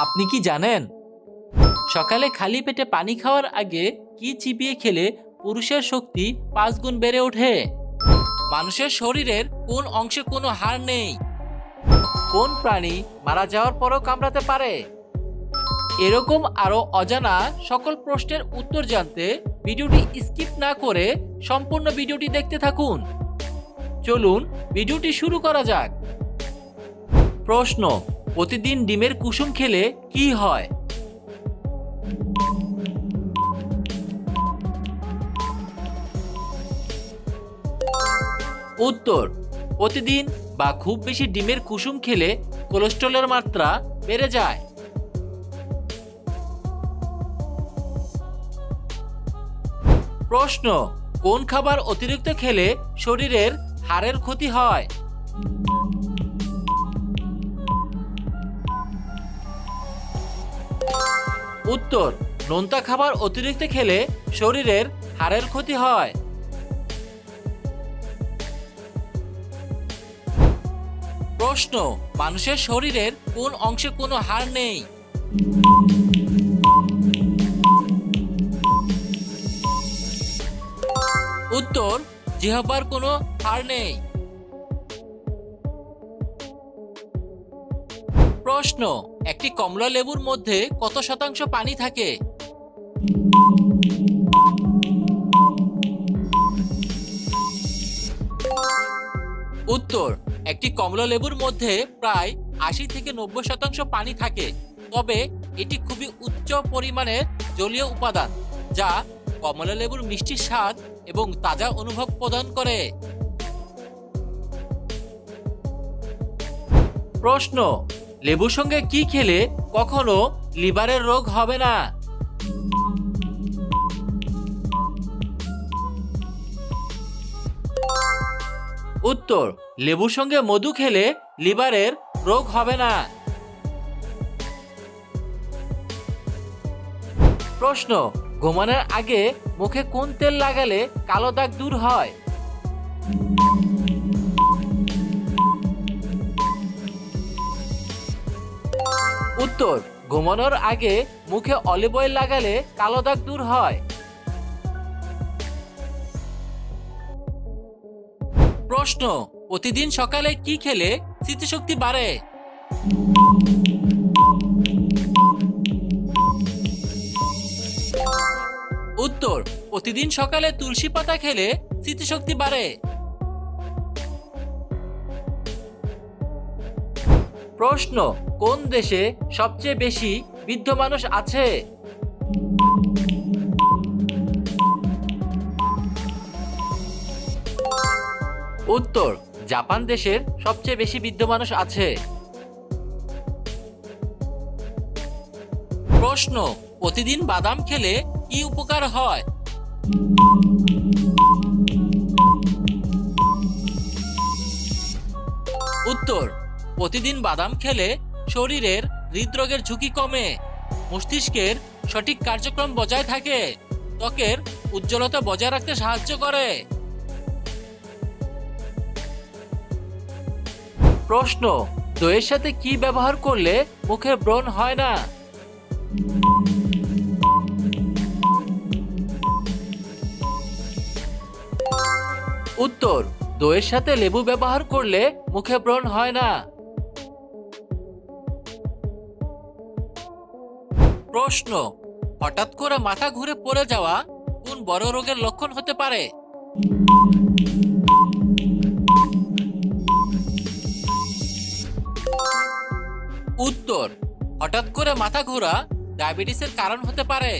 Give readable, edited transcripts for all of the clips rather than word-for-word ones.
আপনি কি জানেন সকালে খালি পেটে পানি খাওয়ার আগে কি চিবিয়ে খেলে পুরুষের শক্তি 5 গুণ বেড়ে ওঠে? মানুষের শরীরের কোন অংশে কোনো হাড় নেই? কোন প্রাণী মারা যাওয়ার পরও কামড়াতে পারে? এরকম আরো অজানা সকল প্রশ্নের উত্তর জানতে ভিডিওটি স্কিপ না করে সম্পূর্ণ ভিডিওটি দেখতে থাকুন। চলুন ভিডিওটি শুরু করা যাক। প্রশ্ন: প্রতিদিন ডিমের কুসুম খেলে কি হয়? উত্তর: প্রতিদিন বা খুব বেশি ডিমের কুসুম খেলে কোলেস্টেরলের মাত্রা বেড়ে যায়। প্রশ্ন: কোন খাবার অতিরিক্ত খেলে শরীরের হাড়ের ক্ষতি হয়? উত্তর: নোনতা খাবার অতিরিক্ত খেলে শরীরের হাড়ের ক্ষতি হয়। প্রশ্ন: মানুষের শরীরের কোন অংশে কোনো হাড় নেই? উত্তর: জিহ্বার কোনো হাড় নেই। প্রশ্ন: একটি কমলা লেবুর মধ্যে কত শতাংশ পানি থাকে? উত্তর: একটি কমলা লেবুর মধ্যে প্রায় 80 থেকে 90% পানি থাকে, তবে এটি খুবই উচ্চ পরিমাণের জলীয় উপাদান যা কমলা লেবুর মিষ্টি স্বাদ এবং তাজা অনুভব প্রদান করে। প্রশ্ন: লেবুর সঙ্গে কি খেলে কখনো লিভারের রোগ হবে না? উত্তর: লেবুর সঙ্গে মধু খেলে লিভারের রোগ হবে না। প্রশ্ন: ঘুমানোর আগে মুখে কোন তেল লাগালে কালো দাগ দূর হয়? উত্তর: ঘুমানোর আগে মুখে অলিভ অয়েল লাগালে কালো দাগ দূর হয়। প্রশ্ন: প্রতিদিন সকালে কি খেলে স্মৃতিশক্তি বাড়ে? উত্তর: প্রতিদিন সকালে তুলসী পাতা খেলে স্মৃতিশক্তি বাড়ে। প্রশ্ন: কোন দেশে সবচেয়ে বেশি বৃদ্ধ মানুষ আছে? উত্তর: জাপান দেশের সবচেয়ে বেশি বৃদ্ধ মানুষ আছে। প্রশ্ন: প্রতিদিন বাদাম খেলে কি উপকার হয়? উত্তর: প্রতিদিন বাদাম খেলে শরীরের হৃদরোগের ঝুঁকি কমে, মস্তিষ্কের সঠিক কার্যক্রম বজায় থাকে, ত্বকের উজ্জ্বলতা বজায় রাখতে সাহায্য করে। প্রশ্ন: দইয়ের সাথে কি ব্যবহার করলে মুখে ব্রণ হয় না? উত্তর: দইয়ের সাথে লেবু ব্যবহার করলে মুখে ব্রণ হয় না। প্রশ্ন: হঠাৎ করে মাথা ঘুরে পড়ে যাওয়া কোন বড় রোগের লক্ষণ হতে পারে? উত্তর: হঠাৎ করে মাথা ঘোরা ডায়াবেটিসের কারণ হতে পারে।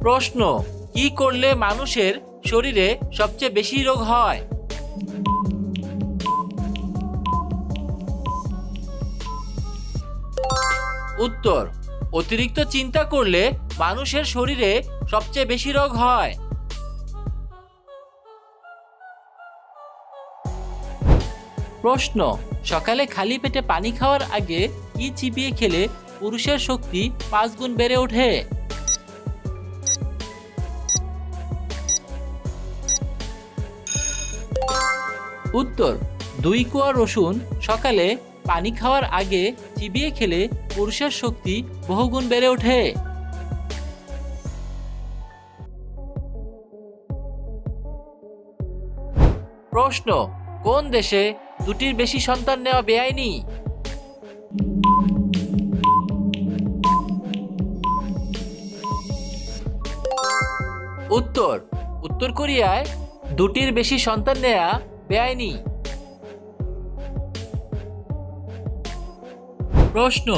প্রশ্ন: কি করলে মানুষের শরীরে সবচেয়ে বেশি রোগ হয়? উত্তর: অতিরিক্ত চিন্তা করলে মানুষের শরীরে সবচেয়ে বেশি রোগ হয়। প্রশ্ন: সকালে খালি পেটে পানি খাওয়ার আগে কি চিবিয়ে খেলে পুরুষের শক্তি 5 গুণ বেড়ে ওঠে? উত্তর 2 কোয়া রসুন সকালে পানি খাওয়ার আগে চিবিয়ে খেলে পুরুষের শক্তি বহুগুণ বেড়ে ওঠে। প্রশ্ন, কোন দেশে 2টির বেশি সন্তান নেওয়া বেআইনি? উত্তর, উত্তর কোরিয়ায় 2টির বেশি সন্তান নেওয়া বেআইনি। প্রশ্ন,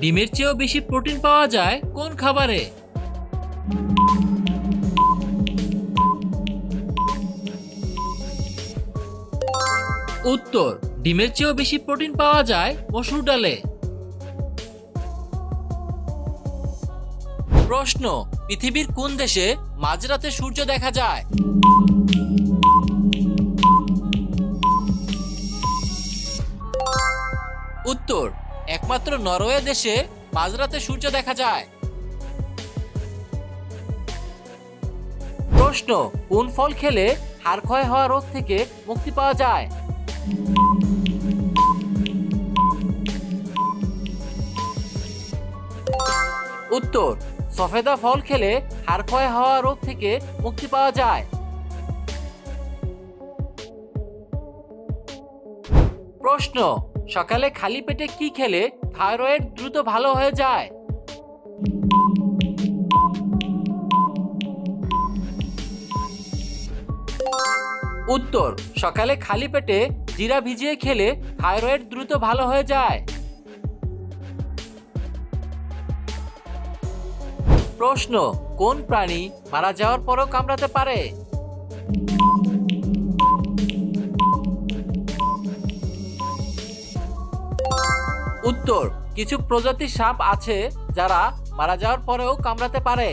ডিমের চেয়েও বেশি প্রোটিন পাওয়া যায় কোন খাবারে? উত্তর, ডিমের চেয়েও বেশি প্রোটিন পাওয়া যায় মসুর ডালে। প্রশ্ন, পৃথিবীর কোন দেশে মাঝরাতে সূর্য দেখা যায়? উত্তর, একমাত্র নরওয়ে দেশে মাঝরাতে সূর্য দেখা যায়। প্রশ্ন, কোন ফল খেলে হাড় ক্ষয় হওয়া রোগ থেকে মুক্তি পাওয়া যায়? উত্তর, সফেদা ফল খেলে হাড় ক্ষয় হওয়া রোগ থেকে মুক্তি পাওয়া যায়। প্রশ্ন, সকালে খালি পেটে কি খেলে থাইরয়েড দ্রুত ভালো হয়ে যায়? উত্তর, সকালে খালি পেটে জিরা ভিজিয়ে খেলে থাইরয়েড দ্রুত ভালো হয়ে যায়। প্রশ্ন, কোন প্রাণী মারা যাওয়ার পরও কামড়াতে পারে? উত্তর, কিছু প্রজাতির সাপ আছে যারা মারা যাওয়ার পরেও কামড়াতে পারে।